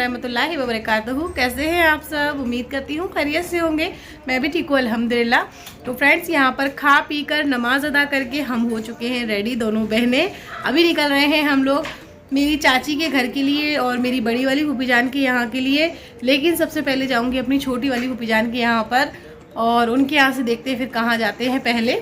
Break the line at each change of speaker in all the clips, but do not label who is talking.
रहमतुल्लाहि व बरकातहू। कैसे हैं आप सब? उम्मीद करती हूँ खैरियत से होंगे। मैं भी ठीक हूँ अल्हम्दुलिल्लाह। तो फ्रेंड्स यहाँ पर खा पी कर नमाज अदा करके हम हो चुके हैं रेडी। दोनों बहनें अभी निकल रहे हैं हम लोग मेरी चाची के घर के लिए और मेरी बड़ी वाली फूफी जान के यहाँ के लिए। लेकिन सबसे पहले जाऊँगी अपनी छोटी वाली फूफी जान के यहाँ पर और उनके यहाँ से देखते हैं फिर कहाँ जाते हैं पहले।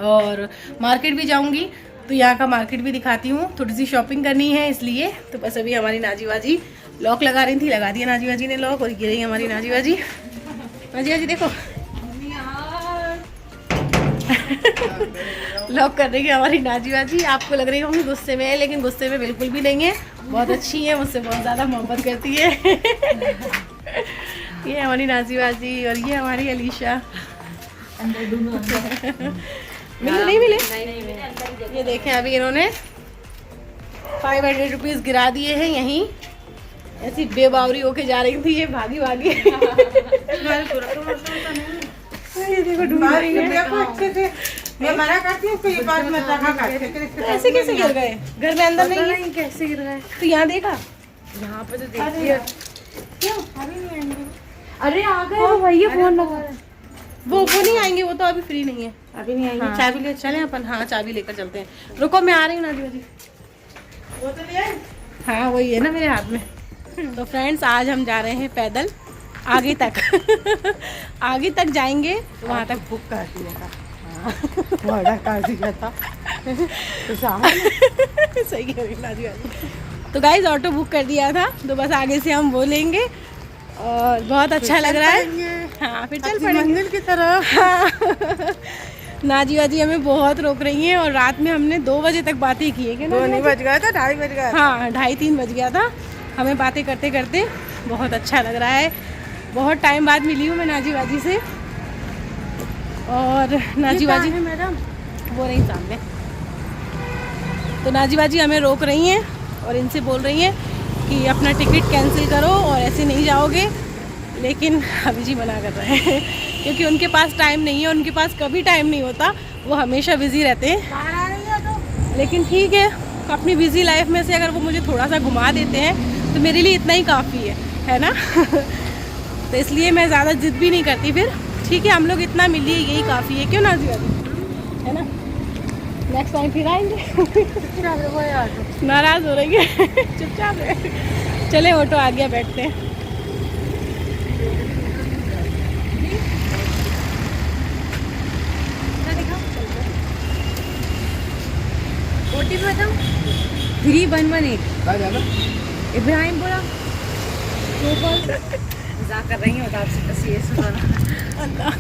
और मार्केट भी जाऊँगी तो यहाँ का मार्केट भी दिखाती हूँ। थोड़ी सी शॉपिंग करनी है इसलिए। तो बस अभी हमारी नाजीबाजी लॉक लगा रही थी, लगा दिया नाजीबाजी ने लॉक और ये रही हमारी नाजीबाजी। नाजीबाजी देखो लॉक कर देगी हमारी नाजीबाजी। आपको लग रही होंगी गुस्से में है, लेकिन गुस्से में बिल्कुल भी नहीं है। बहुत अच्छी है, मुझसे बहुत ज़्यादा मोहब्बत करती है। ये हमारी नाजीबाजी और ये हमारी अलीशा। मिले नहीं मिले? ये देखें अभी इन्होंने 500 रुपीज़ गिरा दिए हैं यहीं। ऐसी बेबावरी होके जा रही थी ये भागी भागी। ये देखो ढूंढ रही है।
मैं मना करती हूँ ये बात मत रखा।
ऐसे कैसे गिर गए? घर में अंदर नहीं है?
कैसे गिर गए?
तो यहाँ देखा?
यहाँ पे तो देखिए।
क्यों अभी नहीं आएंगे?
अरे आ गए भैया, फोन लगा रहे हैं।
वो नहीं आएंगे, वो तो अभी फ्री नहीं है।
अभी नहीं आएंगे।
हाँ। चाबी ले चले अपन। हाँ चाबी लेकर चलते हैं। रुको मैं आ रही हूँ नाजीबाजी। वो तो ले आए? हाँ वही है ना मेरे हाथ में। तो फ्रेंड्स आज हम जा रहे हैं पैदल आगे तक। आगे तक जाएंगे तो वहाँ तक बुक कर दिया था। सही कह रही नाजीबाजी। तो गाइज ऑटो बुक कर दिया था तो बस आगे से हम वो लेंगे और बहुत अच्छा लग रहा है। हाँ फिर चल पड़ेंगे मंदिर की तरफ। हाँ। नाजीबाजी हमें बहुत रोक रही हैं और रात में हमने 2 बजे तक बातें की है।
2 नहीं बज गया था, 2:30 बज गया।
हाँ 2:30-3 बज गया था हमें बातें करते करते। बहुत अच्छा लग रहा है। बहुत टाइम बाद मिली हूँ मैं नाजीबाजी से। और नाजीबाजी
मैडम
वो रही सामने। तो नाजीबाजी हमें रोक रही हैं और इनसे बोल रही हैं कि अपना टिकट कैंसिल करो और ऐसे नहीं जाओगे। लेकिन अभी जी मना कर रहे हैं क्योंकि उनके पास टाइम नहीं है। उनके पास कभी टाइम नहीं होता, वो हमेशा बिज़ी रहते हैं। लेकिन ठीक है, अपनी बिज़ी लाइफ में से अगर वो मुझे थोड़ा सा घुमा देते हैं तो मेरे लिए इतना ही काफ़ी है ना। तो इसलिए मैं ज़्यादा जिद भी नहीं करती फिर। ठीक है हम लोग इतना मिल लिए यही काफ़ी है, क्यों नाजीबाजी, है ना। नेक्स्ट टाइम फिर आएंगे। नाराज़ हो रही है। चुपचाप रहे। चले ऑटो आ गया, बैठते हैं।
OTP बताओ 3118। इब्राहिम बोला मजाक कर रही हूँ आपसे। बस ये सुना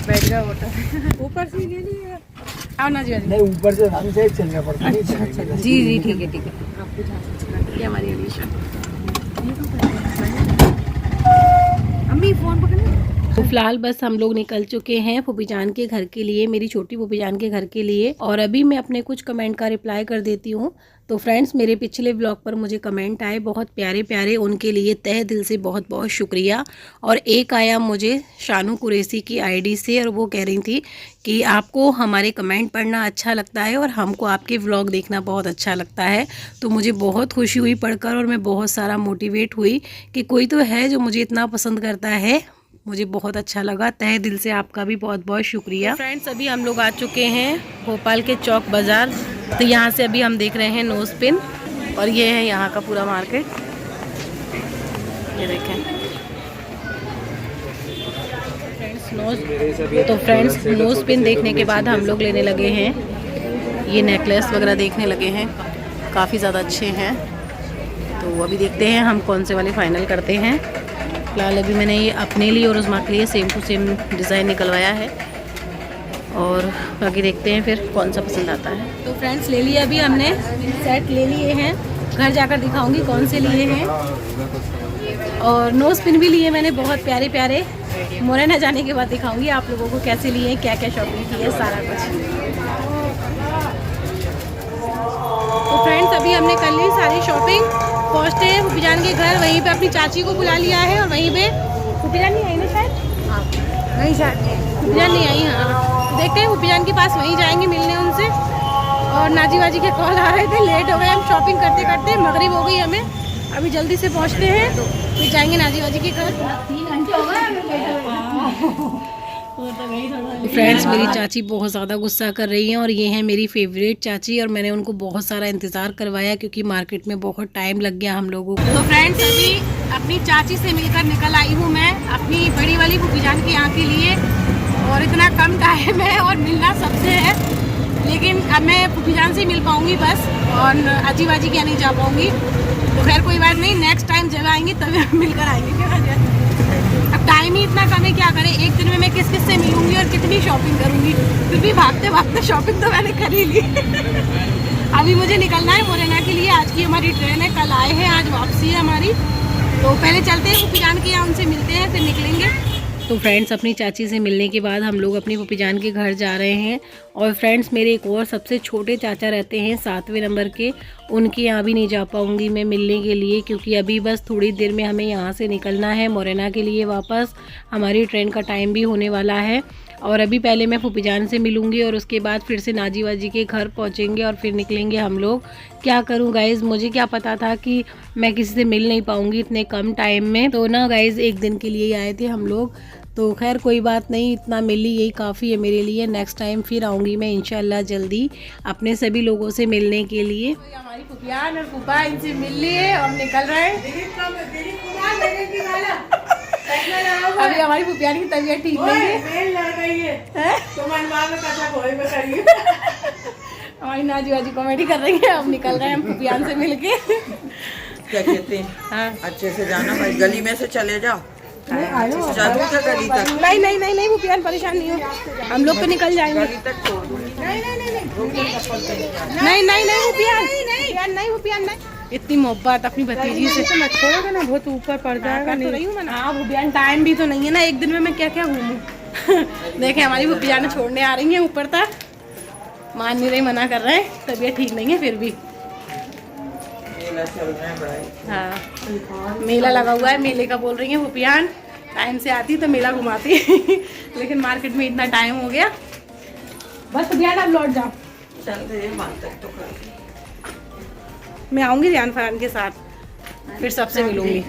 बैठ गया ऑटो। ऊपर से ले लिया।
आओ नाजीबाजी।
नहीं ऊपर से हम से चलना पड़ता है।
अच्छा जी ठीक है ठीक है। आपको जहाँ से चलना।
ये हमारी अलीशा।
अम्मी फोन पकड़ना।
तो फिलहाल बस हम लोग निकल चुके हैं फूफी जान के घर के लिए, मेरी छोटी फूफी जान के घर के लिए। और अभी मैं अपने कुछ कमेंट का रिप्लाई कर देती हूँ। तो फ्रेंड्स मेरे पिछले ब्लॉग पर मुझे कमेंट आए बहुत प्यारे प्यारे, उनके लिए तहे दिल से बहुत बहुत शुक्रिया। और एक आया मुझे शानू कुरैशी की आईडी से और वो कह रही थी कि आपको हमारे कमेंट पढ़ना अच्छा लगता है और हमको आपके व्लॉग देखना बहुत अच्छा लगता है। तो मुझे बहुत खुशी हुई पढ़कर और मैं बहुत सारा मोटिवेट हुई कि कोई तो है जो मुझे इतना पसंद करता है। मुझे बहुत अच्छा लगा। तहे दिल से आपका भी बहुत बहुत शुक्रिया। फ्रेंड्स अभी हम लोग आ चुके हैं भोपाल के चौक बाज़ार। तो यहाँ से अभी हम देख रहे हैं नोज़ पिन और ये है यहाँ का पूरा मार्केट। ये देखें फ्रेंड्स नोज़ पिन देखने के बाद हम लोग लेने लगे हैं ये नेकलेस वगैरह देखने लगे हैं। काफ़ी ज़्यादा अच्छे हैं। तो अभी देखते हैं हम कौन से वाले फाइनल करते हैं। फिलहाल अभी मैंने ये अपने लिए और उस्मा के लिए सेम टू सेम डिज़ाइन निकलवाया है और बाकी देखते हैं फिर कौन सा पसंद आता है। तो फ्रेंड्स ले लिए अभी हमने सेट ले लिए हैं। घर जाकर दिखाऊंगी कौन से लिए हैं। और नोज़ पिन भी लिए मैंने बहुत प्यारे प्यारे। मोरैना जाने के बाद दिखाऊंगी आप लोगों को कैसे लिए, क्या क्या शॉपिंग की है, सारा कुछ। तो फ्रेंड्स अभी हमने कर ली सारी शॉपिंग। पहुँचते हैं फूफी जान के घर। वहीं पे अपनी चाची को बुला लिया है और वहीं पे फूफी जान नहीं आई ना शायद।
नहीं शायद
फूफी जान नहीं आई। हाँ देखते हैं फूफी जान के पास वहीं जाएंगे मिलने उनसे। और नाजीबाजी के कॉल आ रहे थे, लेट हो गए हम शॉपिंग करते करते। मगरिब हो गई हमें अभी जल्दी से पहुंचते हैं, फिर जाएंगे नाजी वाजी के घर। 3 घंटे हो गए। फ्रेंड्स, मेरी चाची बहुत ज़्यादा गुस्सा कर रही हैं और ये है मेरी फेवरेट चाची, और मैंने उनको बहुत सारा इंतज़ार करवाया क्योंकि मार्केट में बहुत टाइम लग गया हम लोगों को। तो फ्रेंड्स, अभी अपनी चाची से मिलकर निकल आई हूँ मैं अपनी बड़ी वाली फूफी जान के यहाँ के लिए, और इतना कम टाइम है और मिलना सबसे है, लेकिन अब मैं फूफी जान से मिल पाऊँगी बस, और अजी बाजी क्या नहीं जा पाऊँगी। तो खैर कोई बात नहीं, नेक्स्ट टाइम जब आएंगे तभी हम मिलकर आएंगे। क्या अब टाइम ही इतना कम है, क्या करें, एक दिन में मैं किस किस से मिलूंगी और कितनी शॉपिंग करूंगी। फिर भी भागते भागते शॉपिंग तो मैंने कर ही ली। अभी मुझे निकलना है मोरेना के लिए, आज की हमारी ट्रेन है, कल आए हैं, आज वापसी है हमारी। तो पहले चलते हैं फूफी जान के यहाँ, उनसे मिलते हैं, फिर निकलेंगे। तो फ्रेंड्स, अपनी चाची से मिलने के बाद हम लोग अपनी फूफी जान के घर जा रहे हैं। और फ्रेंड्स, मेरे एक और सबसे छोटे चाचा रहते हैं 7वें नंबर के, उनके यहाँ भी नहीं जा पाऊँगी मैं मिलने के लिए, क्योंकि अभी बस थोड़ी देर में हमें यहाँ से निकलना है मोरेना के लिए वापस। हमारी ट्रेन का टाइम भी होने वाला है, और अभी पहले मैं फूफी जान से मिलूँगी और उसके बाद फिर से नाजी वाजी के घर पहुँचेंगे और फिर निकलेंगे हम लोग। क्या करूँ गाइज़, मुझे क्या पता था कि मैं किसी से मिल नहीं पाऊँगी इतने कम टाइम में। तो ना गाइज़, एक दिन के लिए आए थे हम लोग, तो खैर कोई बात नहीं, इतना मिली यही काफ़ी है मेरे लिए। नेक्स्ट टाइम फिर आऊँगी मैं इंशाल्लाह जल्दी अपने सभी लोगों से मिलने के लिए। तो हमारी फूफियान और फूफा इनसे मिल लिए और निकल रहे हैं। अभी हमारी फूफियान की तबीयत ठीक नहीं है, हमारी नाजी वाजी कॉमेडी कर रही है। अब निकल रहे हैं हम फूफियान से मिलके।
क्या कहते हैं, हाँ अच्छे से जाना भाई, गली में से चले जाओ, जादू का गली तक।
नहीं नहीं नहीं नहीं फूफियान, परेशान नहीं हो, हम लोग तो निकल जाएंगे।
गली तक छोड़ दूंगी।
नहीं नहीं नहीं फूफियान, नहीं फूफियान नहीं, इतनी मोहब्बत अपनी भतीजी से तो मत छोड़ोगे ना, बहुत ऊपर पड़ जाएगा। नहीं रही हूँ मैं। हाँ फूफियान, टाइम भी तो नहीं है ना, एक दिन में मैं क्या क्या घूमूं। देखें, हमारी फूफियान छोड़ने आ रही है ऊपर तक, मान नहीं रही, मना कर रहे हैं, तबीयत ठीक नहीं है फिर भी।
मेला चल रहा है बड़ा।
हाँ, मेला लगा हुआ है, मेले का बोल रही है फूफियान। टाइम से आती तो मेला घुमाती लेकिन मार्केट में इतना टाइम हो गया। बस फूफियान अब लौट जाओ,
चलते हैं वहाँ तक तो कर।
मैं आऊँगी रियान फरहान के साथ, फिर सबसे मिलूंगी।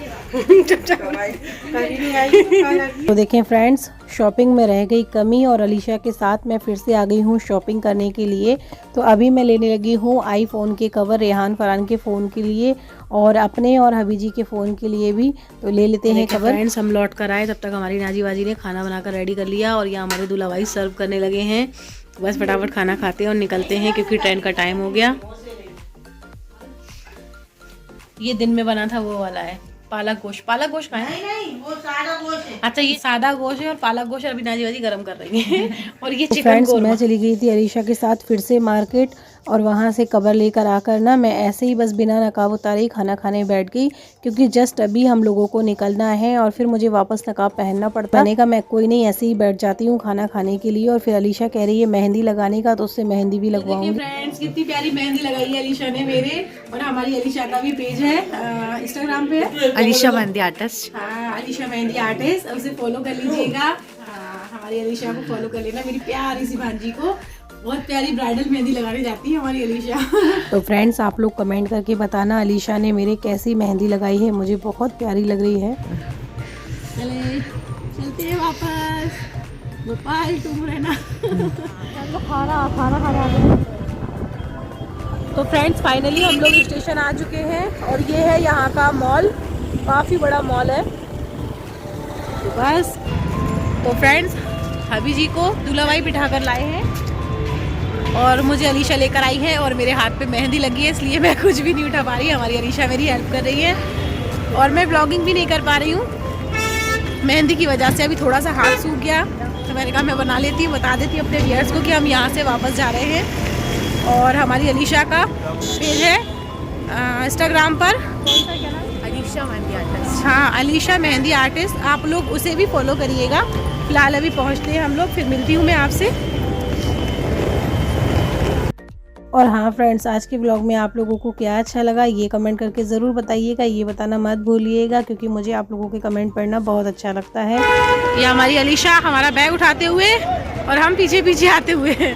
तो देखें फ्रेंड्स, शॉपिंग में रह गई कमी और अलीशा के साथ मैं फिर से आ गई हूँ शॉपिंग करने के लिए। तो अभी मैं लेने लगी हूँ आईफोन के कवर रेहान फरहान के फ़ोन के लिए और अपने और हबीजी के फ़ोन के लिए भी। तो ले लेते हैं कवर। फ्रेंड्स, हम लौट कर आए, तब तक हमारी नाजी वाजी ने खाना बनाकर रेडी कर लिया और यहाँ हमारे दूल्हा भाई सर्व करने लगे हैं। बस फटाफट खाना खाते हैं और निकलते हैं क्योंकि ट्रेन का टाइम हो गया। ये दिन में बना था वो वाला है पालक गोश्त। पालक गोश्त का है? नहीं, वो सादा गोश्त है। अच्छा, ये सादा गोश्त है और पालक गोश्त अभी नाजी वाजी गरम कर रही है। और ये चिकन गोश्त। मैं चली गई थी अलीशा के साथ फिर से मार्केट और वहाँ से कवर लेकर आकर ना मैं ऐसे ही बस बिना नकाब उतारे ही खाना खाने बैठ गई, क्योंकि जस्ट अभी हम लोगों को निकलना है और फिर मुझे वापस नकाब पहनना पड़ता है। का मैं कोई नहीं, ऐसे ही बैठ जाती हूँ खाना खाने के लिए। और फिर अलीशा कह रही है मेहंदी लगाने का, तो उससे मेहंदी भी लगवाऊंगी। फ्रेंड्स, कितनी प्यारी मेहंदी लगाई है अलीशा ने मेरे, और हमारी अलीशा का भी पेज है इंस्टाग्राम पे,
अलीशा मेहंदी आर्टिस्ट।
हाँ, अलीशा मेहंदी आर्टिस्ट, उसे फॉलो कर लीजिएगा। हमारी अलीशा को फॉलो कर लेना, मेरी प्यारी सी भांजी को। बहुत प्यारी ब्राइडल मेहंदी लगाने जाती है हमारी अलीशा। तो फ्रेंड्स, आप लोग कमेंट करके बताना अलीशा ने मेरे कैसी मेहंदी लगाई है, मुझे बहुत प्यारी लग रही है। चलते हैं वापस भोपाल तुम रहना। खाना तो फ्रेंड्स, फाइनली हम लोग स्टेशन आ चुके हैं और ये है यहाँ का मॉल, काफ़ी बड़ा मॉल है। तो बस, तो फ्रेंड्स, हबी जी को दूल्हा भाई बिठा कर लाए हैं और मुझे अलीशा लेकर आई है और मेरे हाथ पे मेहंदी लगी है, इसलिए मैं कुछ भी नहीं उठा पा रही। हमारी अलीशा मेरी हेल्प कर रही है और मैं ब्लॉगिंग भी नहीं कर पा रही हूँ मेहंदी की वजह से। अभी थोड़ा सा हाथ सूख गया तो मैंने कहा मैं बना लेती हूँ, बता देती हूँ अपने व्यूअर्स को कि हम यहाँ से वापस जा रहे हैं। और हमारी अलीशा का पेज है इंस्टाग्राम पर,
अलीशा मेहंदी आर्टिस्ट।
हाँ, अलीशा मेहंदी आर्टिस्ट, आप लोग उसे भी फॉलो करिएगा। फिलहाल अभी पहुँचते हैं हम लोग, फिर मिलती हूँ मैं आपसे। और हाँ फ्रेंड्स, आज के ब्लॉग में आप लोगों को क्या अच्छा लगा ये कमेंट करके ज़रूर बताइएगा। ये बताना मत भूलिएगा क्योंकि मुझे आप लोगों के कमेंट पढ़ना बहुत अच्छा लगता है। ये हमारी अलीशा हमारा बैग उठाते हुए और हम पीछे पीछे आते हुए।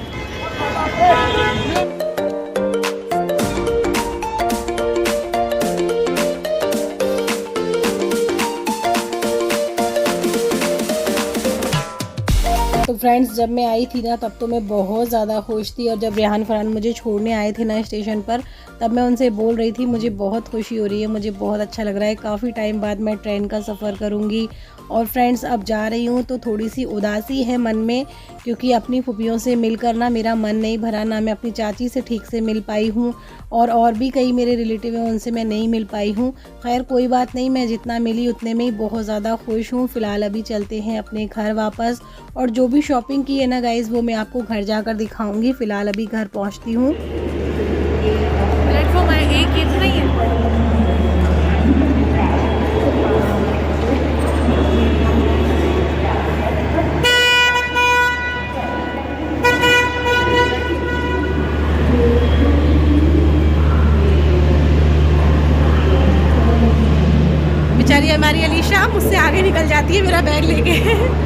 फ्रेंड्स जब मैं आई थी ना तब तो मैं बहुत ज़्यादा खुश थी, और जब रेहान फरहान मुझे छोड़ने आए थे ना स्टेशन पर, तब मैं उनसे बोल रही थी मुझे बहुत खुशी हो रही है, मुझे बहुत अच्छा लग रहा है, काफ़ी टाइम बाद मैं ट्रेन का सफ़र करूँगी। और फ्रेंड्स अब जा रही हूँ तो थोड़ी सी उदासी है मन में, क्योंकि अपनी फूफियों से मिलकर ना मेरा मन नहीं भरा, ना मैं अपनी चाची से ठीक से मिल पाई हूँ, और भी कई मेरे रिलेटिव हैं उनसे मैं नहीं मिल पाई हूँ। खैर कोई बात नहीं, मैं जितना मिली उतने में ही बहुत ज़्यादा खुश हूँ। फ़िलहाल अभी चलते हैं अपने घर वापस, और जो भी शॉपिंग की है ना गाइज़ वो मैं आपको घर जाकर दिखाऊंगी। फ़िलहाल अभी घर पहुँचती हूँ।
प्लेटफॉर्म एक ये तो नहीं है। बेचारी हमारी अलीशा मुझसे आगे निकल जाती है मेरा बैग लेके।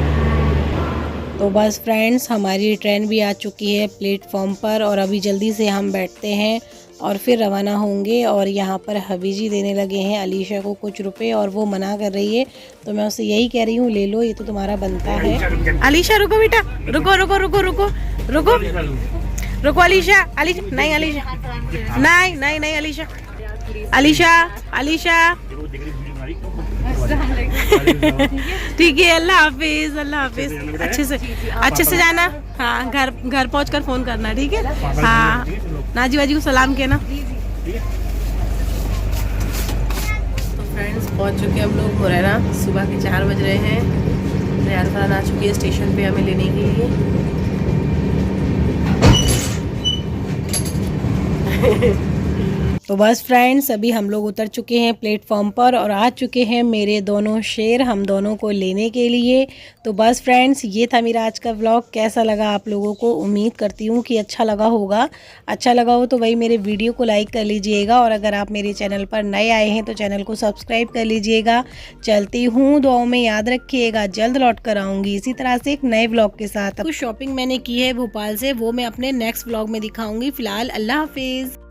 तो बस फ्रेंड्स हमारी ट्रेन भी आ चुकी है प्लेटफॉर्म पर, और अभी जल्दी से हम बैठते हैं और फिर रवाना होंगे। और यहाँ पर हबीजी देने लगे हैं अलीशा को कुछ रुपए, और वो मना कर रही है, तो मैं उससे यही कह रही हूँ ले लो, ये तो तुम्हारा बनता है।
अलीशा रुको बेटा, रुको रुको रुको रुको रुको रुको अलीशा, अलीशा नहीं, अलीशा नहीं नहीं नहीं, अलीशा अलीशा अलीशा ठीक है, अल्लाह हाफिज, अल्लाह हाफिज। अच्छे से जाना। हाँ, घर पहुंचकर फ़ोन करना, ठीक है। हाँ, नाजी वाजी को सलाम कहना। तो फ्रेंड्स पहुंच चुके हैं हम लोग हुरैरा। सुबह के 4 बज रहे हैं। रेहान फरहान आ चुकी है स्टेशन पे हमें लेने के लिए।
तो बस फ्रेंड्स अभी हम लोग उतर चुके हैं प्लेटफॉर्म पर, और आ चुके हैं मेरे दोनों शेर हम दोनों को लेने के लिए। तो बस फ्रेंड्स ये था मेरा आज का व्लॉग। कैसा लगा आप लोगों को? उम्मीद करती हूँ कि अच्छा लगा होगा। अच्छा लगा हो तो वही मेरे वीडियो को लाइक कर लीजिएगा, और अगर आप मेरे चैनल पर नए आए हैं तो चैनल को सब्सक्राइब कर लीजिएगा। चलती हूँ, दुआओं में याद रखिएगा। जल्द लौट कर आऊँगी इसी तरह से एक नए व्लॉग के साथ। कुछ शॉपिंग मैंने की है भोपाल से, वो मैं अपने नेक्स्ट व्लॉग में दिखाऊँगी। फ़िलहाल अल्लाह हाफिज़।